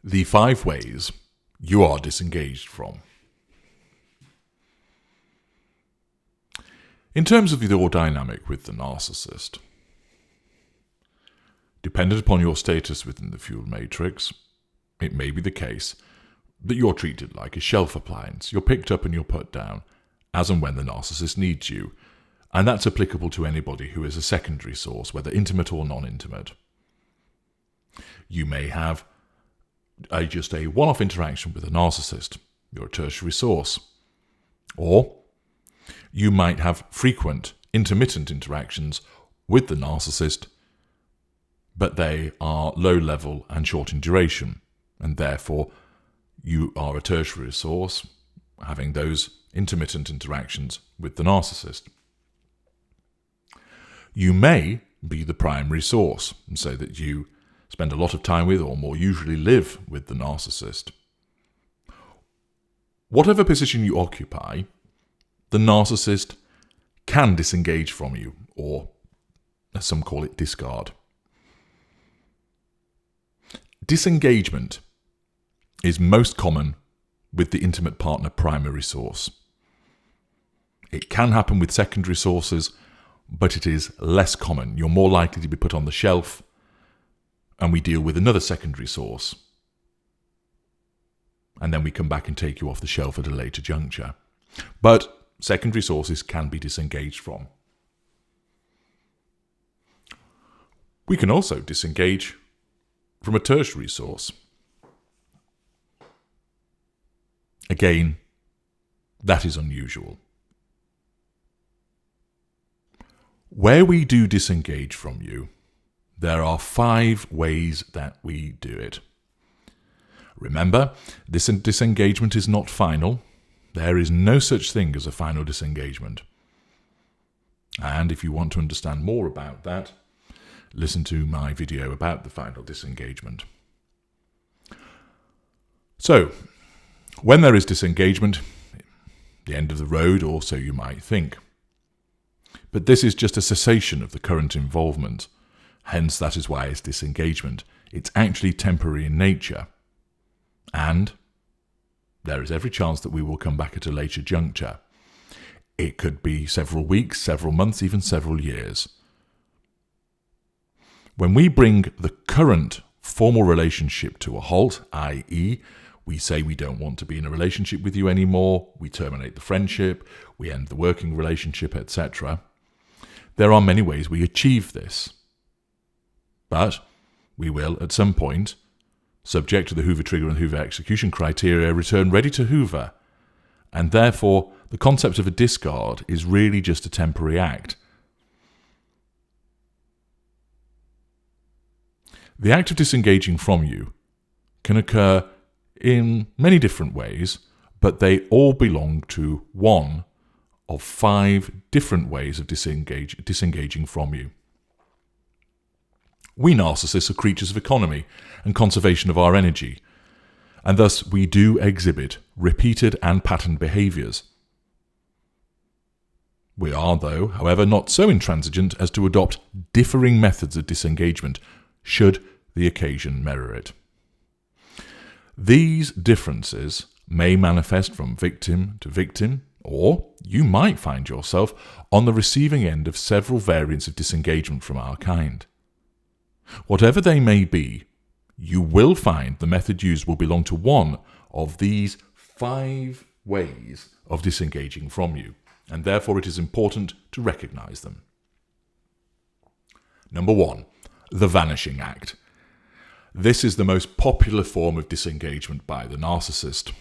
The 5 ways you are disengaged from. In terms of your dynamic with the narcissist, dependent upon your status within the fuel matrix, it may be the case that you're treated like a shelf appliance. You're picked up and you're put down as and when the narcissist needs you. And that's applicable to anybody who is a secondary source, whether intimate or non-intimate. You may have just a one-off interaction with a narcissist. You're a tertiary source. Or you might have frequent, intermittent interactions with the narcissist, but they are low level and short in duration, and therefore you are a tertiary source having those intermittent interactions with the narcissist. You may be the primary source, and say that you spend a lot of time with, or more usually live with, the narcissist. Whatever position you occupy, the narcissist can disengage from you, or as some call it, discard. Disengagement is most common with the intimate partner primary source. It can happen with secondary sources, but it is less common. You're more likely to be put on the shelf, and we deal with another secondary source. And then we come back and take you off the shelf at a later juncture. But secondary sources can be disengaged from. We can also disengage from a tertiary source. Again, that is unusual. Where we do disengage from you, there are 5 ways that we do it. Remember, this disengagement is not final. There is no such thing as a final disengagement. And if you want to understand more about that, listen to my video about the final disengagement. So, when there is disengagement, the end of the road, or so you might think. But this is just a cessation of the current involvement. Hence, that is why it's disengagement. It's actually temporary in nature. And there is every chance that we will come back at a later juncture. It could be several weeks, several months, even several years. When we bring the current formal relationship to a halt, i.e., we say we don't want to be in a relationship with you anymore, we terminate the friendship, we end the working relationship, etc., there are many ways we achieve this. But we will, at some point, subject to the Hoover trigger and Hoover execution criteria, return ready to Hoover. And therefore, the concept of a discard is really just a temporary act. The act of disengaging from you can occur in many different ways, but they all belong to one of 5 different ways of disengaging from you. We narcissists are creatures of economy and conservation of our energy, and thus we do exhibit repeated and patterned behaviours. We are, though, however, not so intransigent as to adopt differing methods of disengagement, should the occasion merit it. These differences may manifest from victim to victim, or you might find yourself on the receiving end of several variants of disengagement from our kind. Whatever they may be, you will find the method used will belong to one of these 5 ways of disengaging from you, and therefore it is important to recognise them. Number 1, the vanishing act. This is the most popular form of disengagement by the narcissist.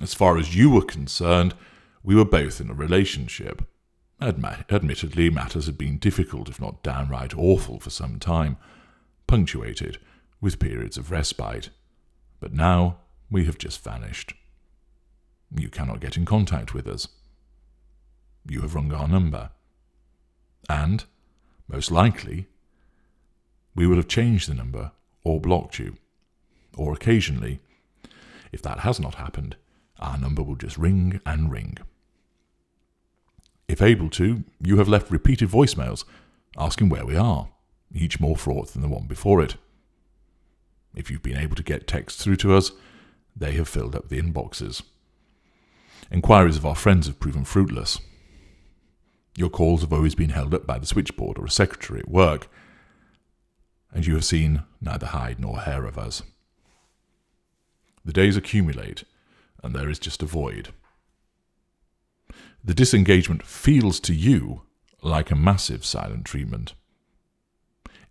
As far as you were concerned, we were both in a relationship. Admittedly, matters had been difficult, if not downright awful, for some time, punctuated with periods of respite. But now we have just vanished. You cannot get in contact with us. You have rung our number. And, most likely, we will have changed the number or blocked you. Or occasionally, if that has not happened, our number will just ring and ring. If able to, you have left repeated voicemails asking where we are, each more fraught than the one before it. If you've been able to get texts through to us, they have filled up the inboxes. Inquiries of our friends have proven fruitless. Your calls have always been held up by the switchboard or a secretary at work, and you have seen neither hide nor hair of us. The days accumulate, and there is just a void. The disengagement feels to you like a massive silent treatment.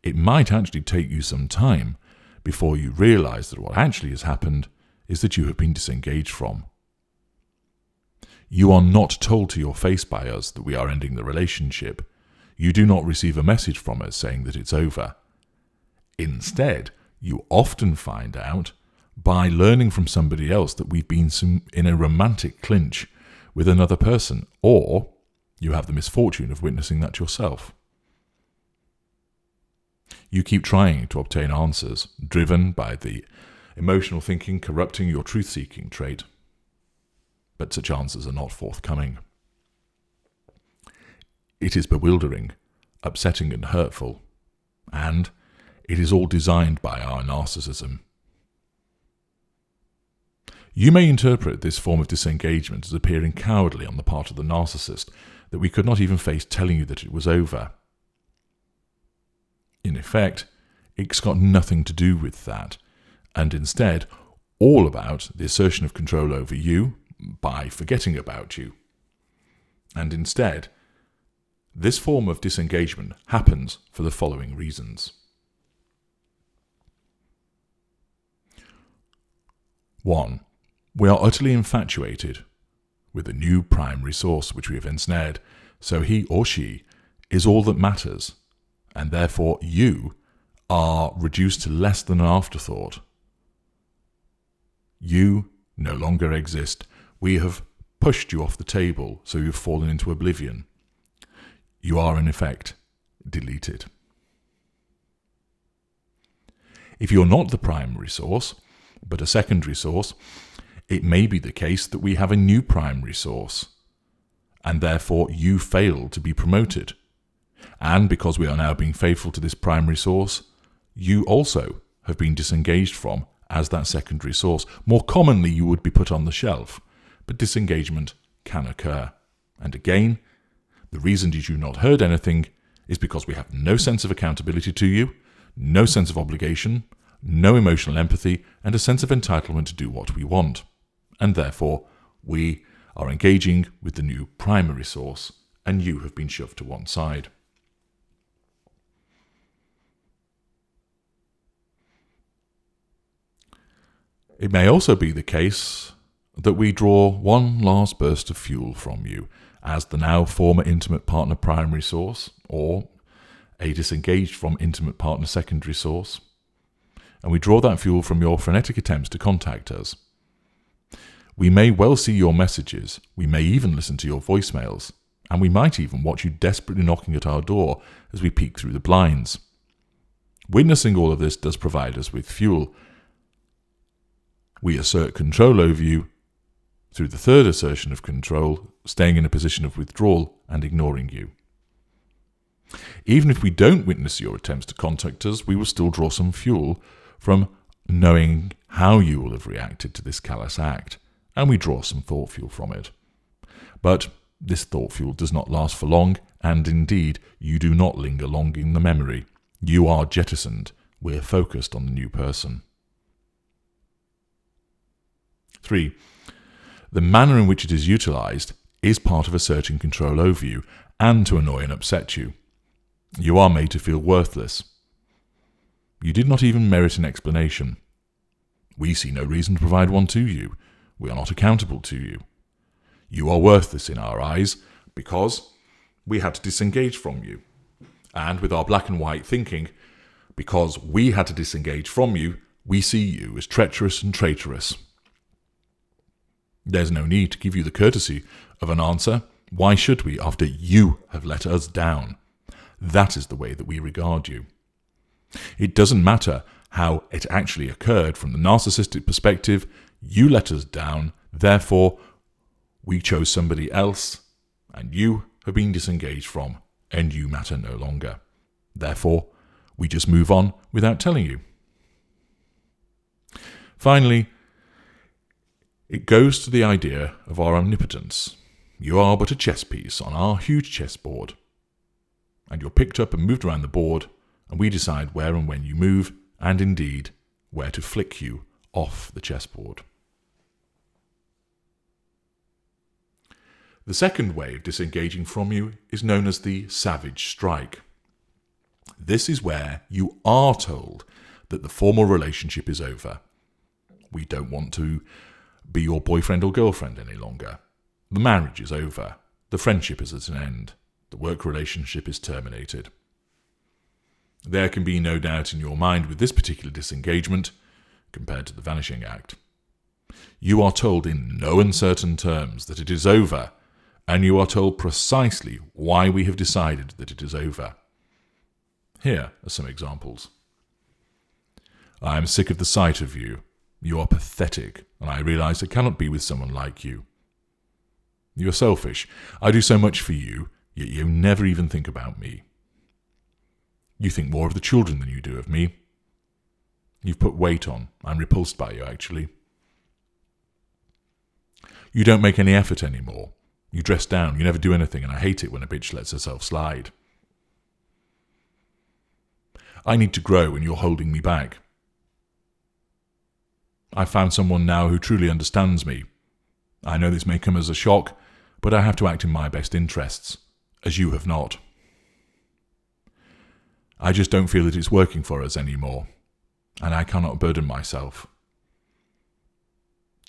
It might actually take you some time before you realise that what actually has happened is that you have been disengaged from. You are not told to your face by us that we are ending the relationship. You do not receive a message from us saying that it's over. Instead, you often find out by learning from somebody else that we've been in a romantic clinch with another person, or you have the misfortune of witnessing that yourself. You keep trying to obtain answers, driven by the emotional thinking corrupting your truth-seeking trait. But such answers are not forthcoming. It is bewildering, upsetting and hurtful, and it is all designed by our narcissism. You may interpret this form of disengagement as appearing cowardly on the part of the narcissist, that we could not even face telling you that it was over. In effect, it's got nothing to do with that, and instead all about the assertion of control over you by forgetting about you. And instead, this form of disengagement happens for the following reasons. 1. We are utterly infatuated with a new primary source which we have ensnared, so he or she is all that matters, and therefore you are reduced to less than an afterthought. You no longer exist. We have pushed you off the table, so you've fallen into oblivion. You are, in effect, deleted. If you're not the primary source, but a secondary source, it may be the case that we have a new primary source, and therefore you fail to be promoted. And because we are now being faithful to this primary source, you also have been disengaged from as that secondary source. More commonly, you would be put on the shelf, but disengagement can occur. And again, the reason that you've not heard anything is because we have no sense of accountability to you, no sense of obligation, no emotional empathy, and a sense of entitlement to do what we want. And therefore, we are engaging with the new primary source, and you have been shoved to one side. It may also be the case that we draw one last burst of fuel from you as the now former intimate partner primary source, or a disengaged from intimate partner secondary source, and we draw that fuel from your frenetic attempts to contact us. We may well see your messages, we may even listen to your voicemails, and we might even watch you desperately knocking at our door as we peek through the blinds. Witnessing all of this does provide us with fuel. We assert control over you through the third assertion of control, staying in a position of withdrawal and ignoring you. Even if we don't witness your attempts to contact us, we will still draw some fuel from knowing how you will have reacted to this callous act, and we draw some thought fuel from it. But this thought fuel does not last for long, and indeed, you do not linger long in the memory. You are jettisoned. We're focused on the new person. 3. The manner in which it is utilised is part of asserting control over you and to annoy and upset you. You are made to feel worthless. You did not even merit an explanation. We see no reason to provide one to you. We are not accountable to you. You are worthless in our eyes because we had to disengage from you. And with our black and white thinking, because we had to disengage from you, we see you as treacherous and traitorous. There's no need to give you the courtesy of an answer. Why should we, after you have let us down? That is the way that we regard you. It doesn't matter how it actually occurred from the narcissistic perspective. You let us down, therefore we chose somebody else, and you have been disengaged from, and you matter no longer. Therefore, we just move on without telling you. Finally, it goes to the idea of our omnipotence. You are but a chess piece on our huge chessboard, and you're picked up and moved around the board, and we decide where and when you move, and indeed, where to flick you off the chessboard. The second way of disengaging from you is known as the savage strike. This is where you are told that the formal relationship is over. We don't want to be your boyfriend or girlfriend any longer. The marriage is over. The friendship is at an end. The work relationship is terminated. There can be no doubt in your mind with this particular disengagement compared to the vanishing act. You are told in no uncertain terms that it is over, and you are told precisely why we have decided that it is over. Here are some examples. I am sick of the sight of you. You are pathetic, and I realize I cannot be with someone like you. You are selfish. I do so much for you, yet you never even think about me. You think more of the children than you do of me. You've put weight on. I'm repulsed by you, actually. You don't make any effort anymore. You dress down. You never do anything, and I hate it when a bitch lets herself slide. I need to grow, and you're holding me back. I've found someone now who truly understands me. I know this may come as a shock, but I have to act in my best interests, as you have not. I just don't feel that it's working for us anymore, and I cannot burden myself.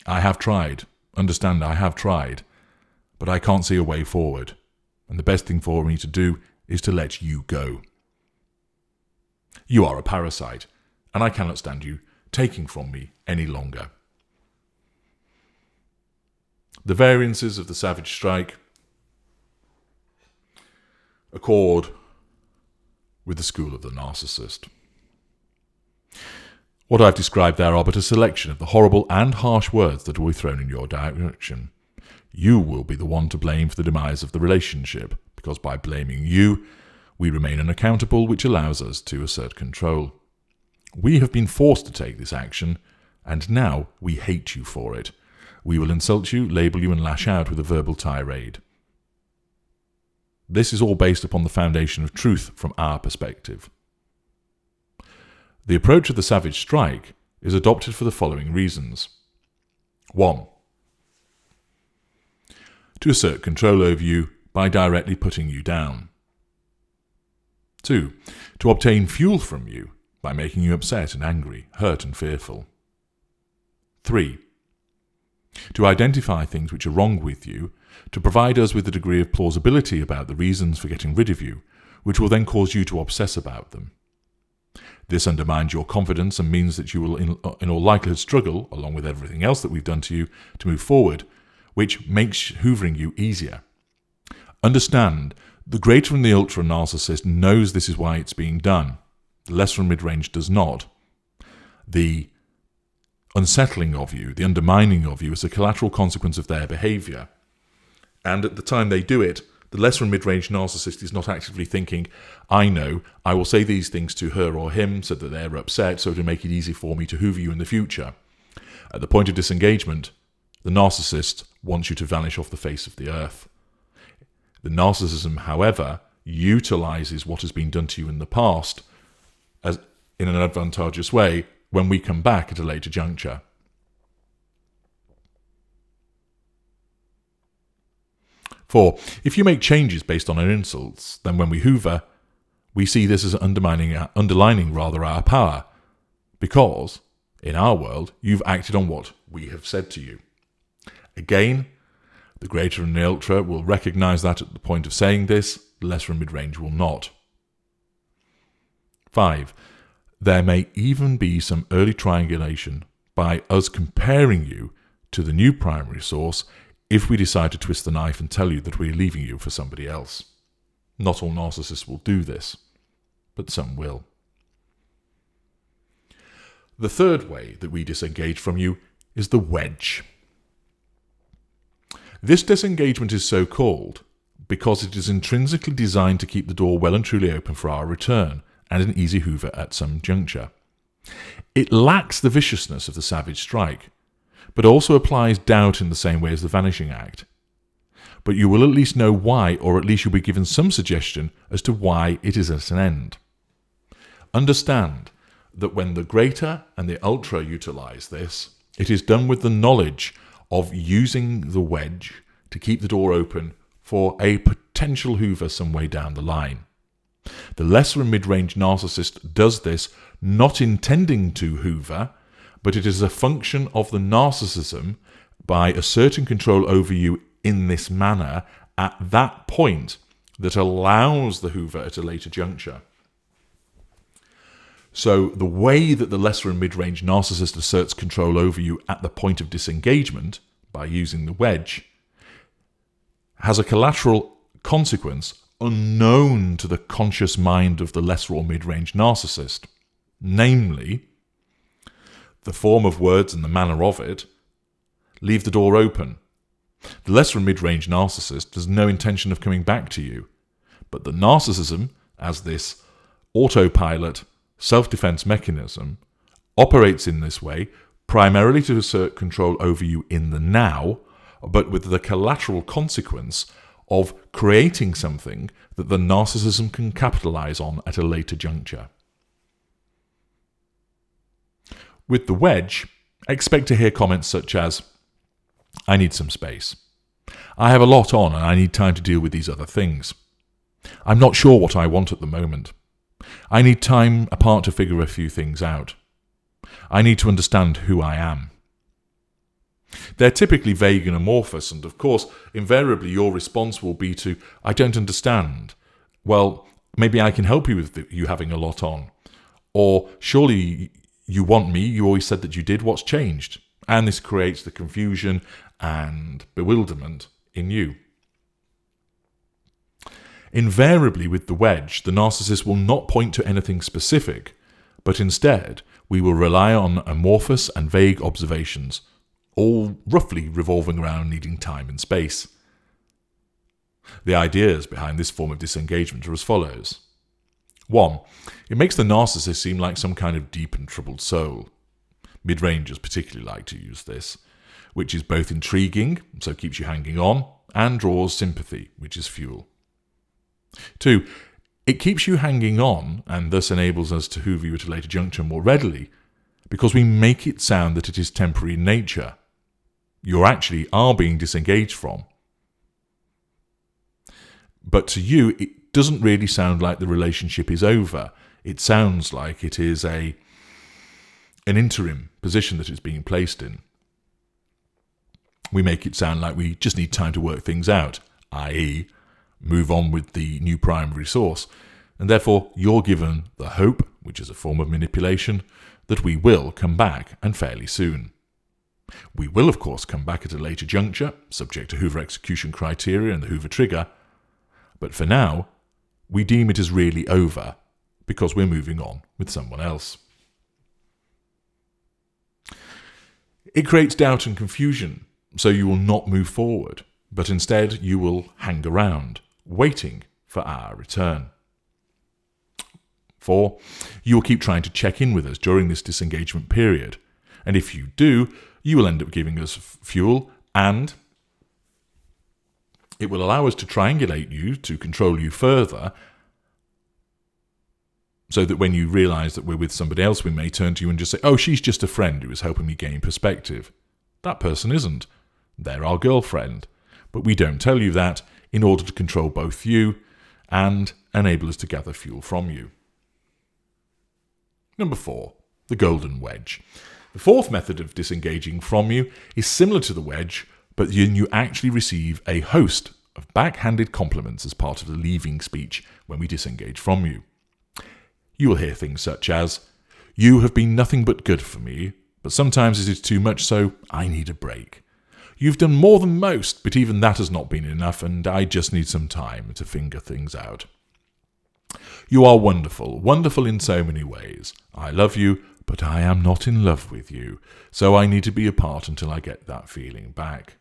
I have tried, understand I have tried, but I can't see a way forward, and the best thing for me to do is to let you go. You are a parasite, and I cannot stand you taking from me any longer. The variances of the savage strike accord with the school of the narcissist. What I've described there are but a selection of the horrible and harsh words that will be thrown in your direction. You will be the one to blame for the demise of the relationship, because by blaming you, we remain unaccountable, which allows us to assert control. We have been forced to take this action, and now we hate you for it. We will insult you, label you, and lash out with a verbal tirade. This is all based upon the foundation of truth from our perspective. The approach of the savage strike is adopted for the following reasons. 1. To assert control over you by directly putting you down. 2. To obtain fuel from you by making you upset and angry, hurt and fearful. 3. To identify things which are wrong with you, to provide us with a degree of plausibility about the reasons for getting rid of you, which will then cause you to obsess about them. This undermines your confidence and means that you will in all likelihood struggle, along with everything else that we've done to you, to move forward, which makes hoovering you easier. Understand, the greater and the ultra narcissist knows this is why it's being done. The lesser and mid-range does not. The unsettling of you, the undermining of you is a collateral consequence of their behaviour. And at the time they do it, the lesser and mid-range narcissist is not actively thinking, I know, I will say these things to her or him so that they're upset, so to make it easy for me to hoover you in the future. At the point of disengagement, the narcissist wants you to vanish off the face of the earth. The narcissism, however, utilises what has been done to you in the past as in an advantageous way when we come back at a later juncture. For if you make changes based on our insults, then when we hoover, we see this as underlining our power, because, in our world, you've acted on what we have said to you. Again, the greater and the ultra will recognise that at the point of saying this, the lesser and mid-range will not. 5. There may even be some early triangulation by us comparing you to the new primary source if we decide to twist the knife and tell you that we're leaving you for somebody else. Not all narcissists will do this, but some will. The third way that we disengage from you is the wedge. This disengagement is so called because it is intrinsically designed to keep the door well and truly open for our return and an easy hoover at some juncture. It lacks the viciousness of the savage strike, but also applies doubt in the same way as the vanishing act. But you will at least know why, or at least you'll be given some suggestion as to why it is at an end. Understand that when the greater and the ultra utilize this, it is done with the knowledge of using the wedge to keep the door open for a potential hoover some way down the line. The lesser and mid-range narcissist does this not intending to hoover, but it is a function of the narcissism by asserting control over you in this manner at that point that allows the hoover at a later juncture. So the way that the lesser and mid-range narcissist asserts control over you at the point of disengagement, by using the wedge, has a collateral consequence unknown to the conscious mind of the lesser or mid-range narcissist. Namely, the form of words and the manner of it leave the door open. The lesser and mid-range narcissist has no intention of coming back to you, but the narcissism, as this autopilot self-defense mechanism, operates in this way primarily to assert control over you in the now, but with the collateral consequence of creating something that the narcissism can capitalize on at a later juncture. With the wedge, expect to hear comments such as, "I need some space. I have a lot on and I need time to deal with these other things. I'm not sure what I want at the moment. I need time apart to figure a few things out. I need to understand who I am." They're typically vague and amorphous, and of course, invariably your response will be to, "I don't understand. Well, maybe I can help you with you having a lot on." Or, "Surely you want me, you always said that you did, what's changed?" And this creates the confusion and bewilderment in you. Invariably with the wedge, the narcissist will not point to anything specific, but instead we will rely on amorphous and vague observations, all roughly revolving around needing time and space. The ideas behind this form of disengagement are as follows. 1. It makes the narcissist seem like some kind of deep and troubled soul. Mid-rangers particularly like to use this, which is both intriguing, so keeps you hanging on, and draws sympathy, which is fuel. 2. It keeps you hanging on, and thus enables us to hoover you at a later juncture more readily, because we make it sound that it is temporary in nature. You actually are being disengaged from. But to you, it doesn't really sound like the relationship is over. It sounds like it is an interim position that it's being placed in. We make it sound like we just need time to work things out, i.e., move on with the new primary source, and therefore you're given the hope, which is a form of manipulation, that we will come back, and fairly soon. We will, of course, come back at a later juncture, subject to Hoover execution criteria and the Hoover trigger, but for now, we deem it as really over, because we're moving on with someone else. It creates doubt and confusion, so you will not move forward, but instead you will hang around, waiting for our return. 4. You will keep trying to check in with us during this disengagement period, and if you do, you will end up giving us fuel, and it will allow us to triangulate you, to control you further, so that when you realise that we're with somebody else, we may turn to you and just say, "Oh, she's just a friend who is helping me gain perspective." That person isn't. They're our girlfriend. But we don't tell you that in order to control both you and enable us to gather fuel from you. Number 4, the golden wedge. The fourth method of disengaging from you is similar to the wedge, but you actually receive a host of backhanded compliments as part of the leaving speech when we disengage from you. You will hear things such as, "You have been nothing but good for me, but sometimes it is too much, so I need a break. You've done more than most, but even that has not been enough, and I just need some time to figure things out. You are wonderful, wonderful in so many ways. I love you, but I am not in love with you, so I need to be apart until I get that feeling back.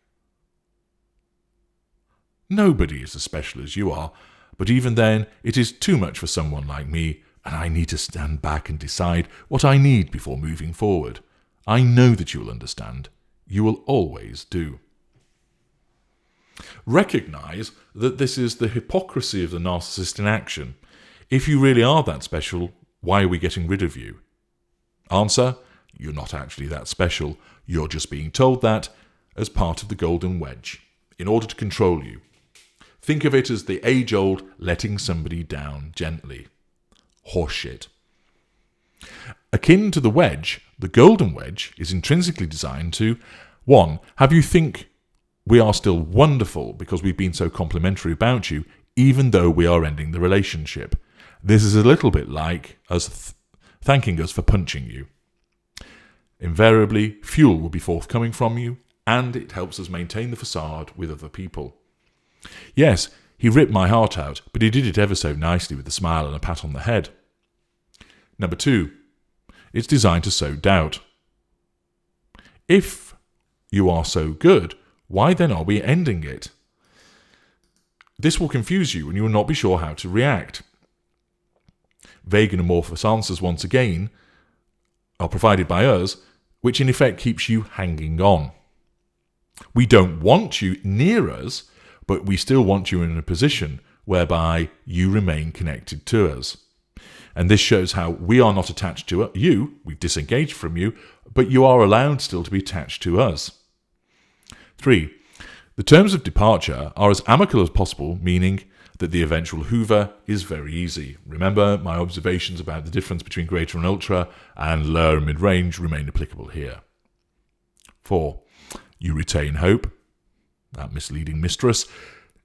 Nobody is as special as you are, but even then, it is too much for someone like me, and I need to stand back and decide what I need before moving forward. I know that you will understand. You will always do. Recognize that this is the hypocrisy of the narcissist in action. If you really are that special, why are we getting rid of you? Answer: you're not actually that special. You're just being told that as part of the golden wedge, in order to control you. Think of it as the age-old letting somebody down gently. Horseshit. Akin to the wedge, the golden wedge is intrinsically designed to 1. Have you think we are still wonderful because we've been so complimentary about you, even though we are ending the relationship. This is a little bit like us thanking us for punching you. Invariably, fuel will be forthcoming from you, and it helps us maintain the facade with other people. Yes, he ripped my heart out, but he did it ever so nicely with a smile and a pat on the head. Number 2, it's designed to sow doubt. If you are so good, why then are we ending it? This will confuse you and you will not be sure how to react. Vague and amorphous answers, once again, are provided by us, which in effect keeps you hanging on. We don't want you near us, but we still want you in a position whereby you remain connected to us. And this shows how we are not attached to you, we've disengaged from you, but you are allowed still to be attached to us. 3. The terms of departure are as amicable as possible, meaning that the eventual hoover is very easy. Remember, my observations about the difference between greater and ultra and lower and mid-range remain applicable here. 4. You retain hope, that misleading mistress,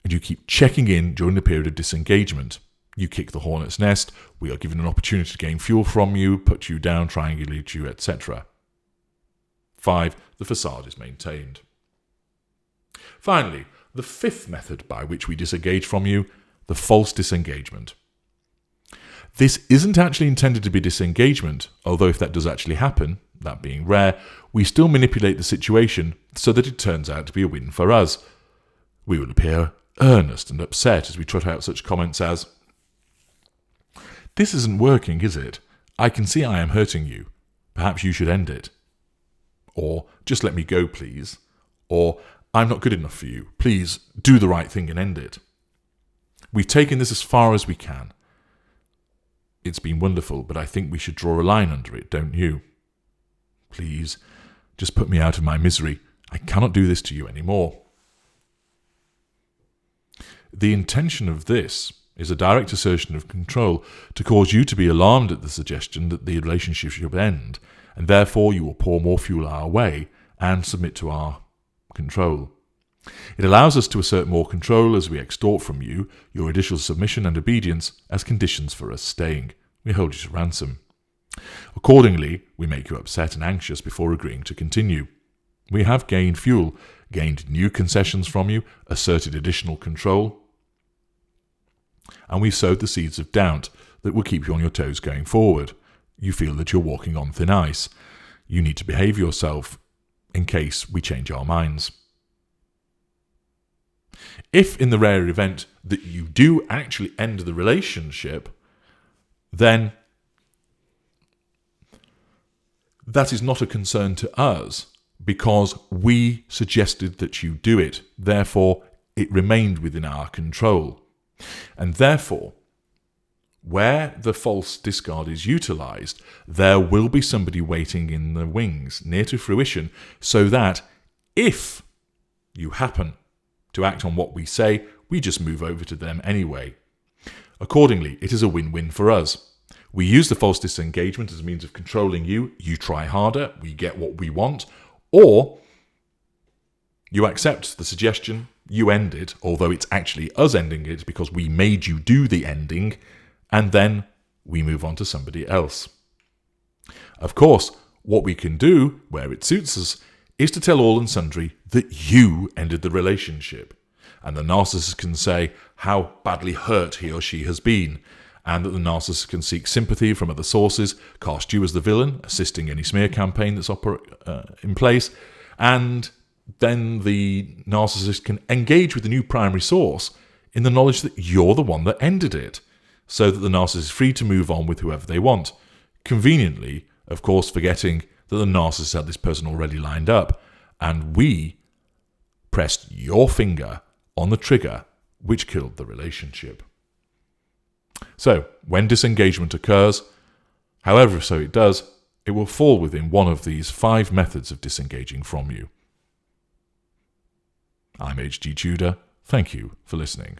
and you keep checking in during the period of disengagement. You kick the hornet's nest, we are given an opportunity to gain fuel from you, put you down, triangulate you, etc. 5. The facade is maintained. Finally, the 5th method by which we disengage from you, the false disengagement. This isn't actually intended to be disengagement, although if that does actually happen, that being rare, we still manipulate the situation so that it turns out to be a win for us. We will appear earnest and upset as we trot out such comments as, "This isn't working, is it? I can see I am hurting you. Perhaps you should end it." Or, "Just let me go, please." Or, "I'm not good enough for you. Please do the right thing and end it." We've taken this as far as we can. It's been wonderful, but I think we should draw a line under it, don't you? Please, just put me out of my misery. I cannot do this to you anymore. The intention of this is a direct assertion of control to cause you to be alarmed at the suggestion that the relationship should end, and therefore you will pour more fuel our way and submit to our control. It allows us to assert more control as we extort from you your initial submission and obedience as conditions for us staying. We hold you to ransom. Accordingly, we make you upset and anxious before agreeing to continue. We have gained fuel, gained new concessions from you, asserted additional control, and we've sowed the seeds of doubt that will keep you on your toes going forward. You feel that you're walking on thin ice. You need to behave yourself in case we change our minds. If in the rare event that you do actually end the relationship, then that is not a concern to us because we suggested that you do it. Therefore, it remained within our control. And therefore, where the false discard is utilised, there will be somebody waiting in the wings, near to fruition, so that if you happen to act on what we say, we just move over to them anyway. Accordingly, it is a win-win for us. We use the false disengagement as a means of controlling you. You try harder, we get what we want, or you accept the suggestion, you end it, although it's actually us ending it because we made you do the ending, and then we move on to somebody else. Of course, what we can do, where it suits us, is to tell all and sundry that you ended the relationship. And the narcissist can say how badly hurt he or she has been, and that the narcissist can seek sympathy from other sources, cast you as the villain, assisting any smear campaign that's in place, and then the narcissist can engage with the new primary source in the knowledge that you're the one that ended it. so that the narcissist is free to move on with whoever they want. Conveniently, of course, forgetting that the narcissist had this person already lined up, and we pressed your finger on the trigger which killed the relationship. So, when disengagement occurs, however so it does, it will fall within one of these 5 methods of disengaging from you. I'm H.G. Tudor. Thank you for listening.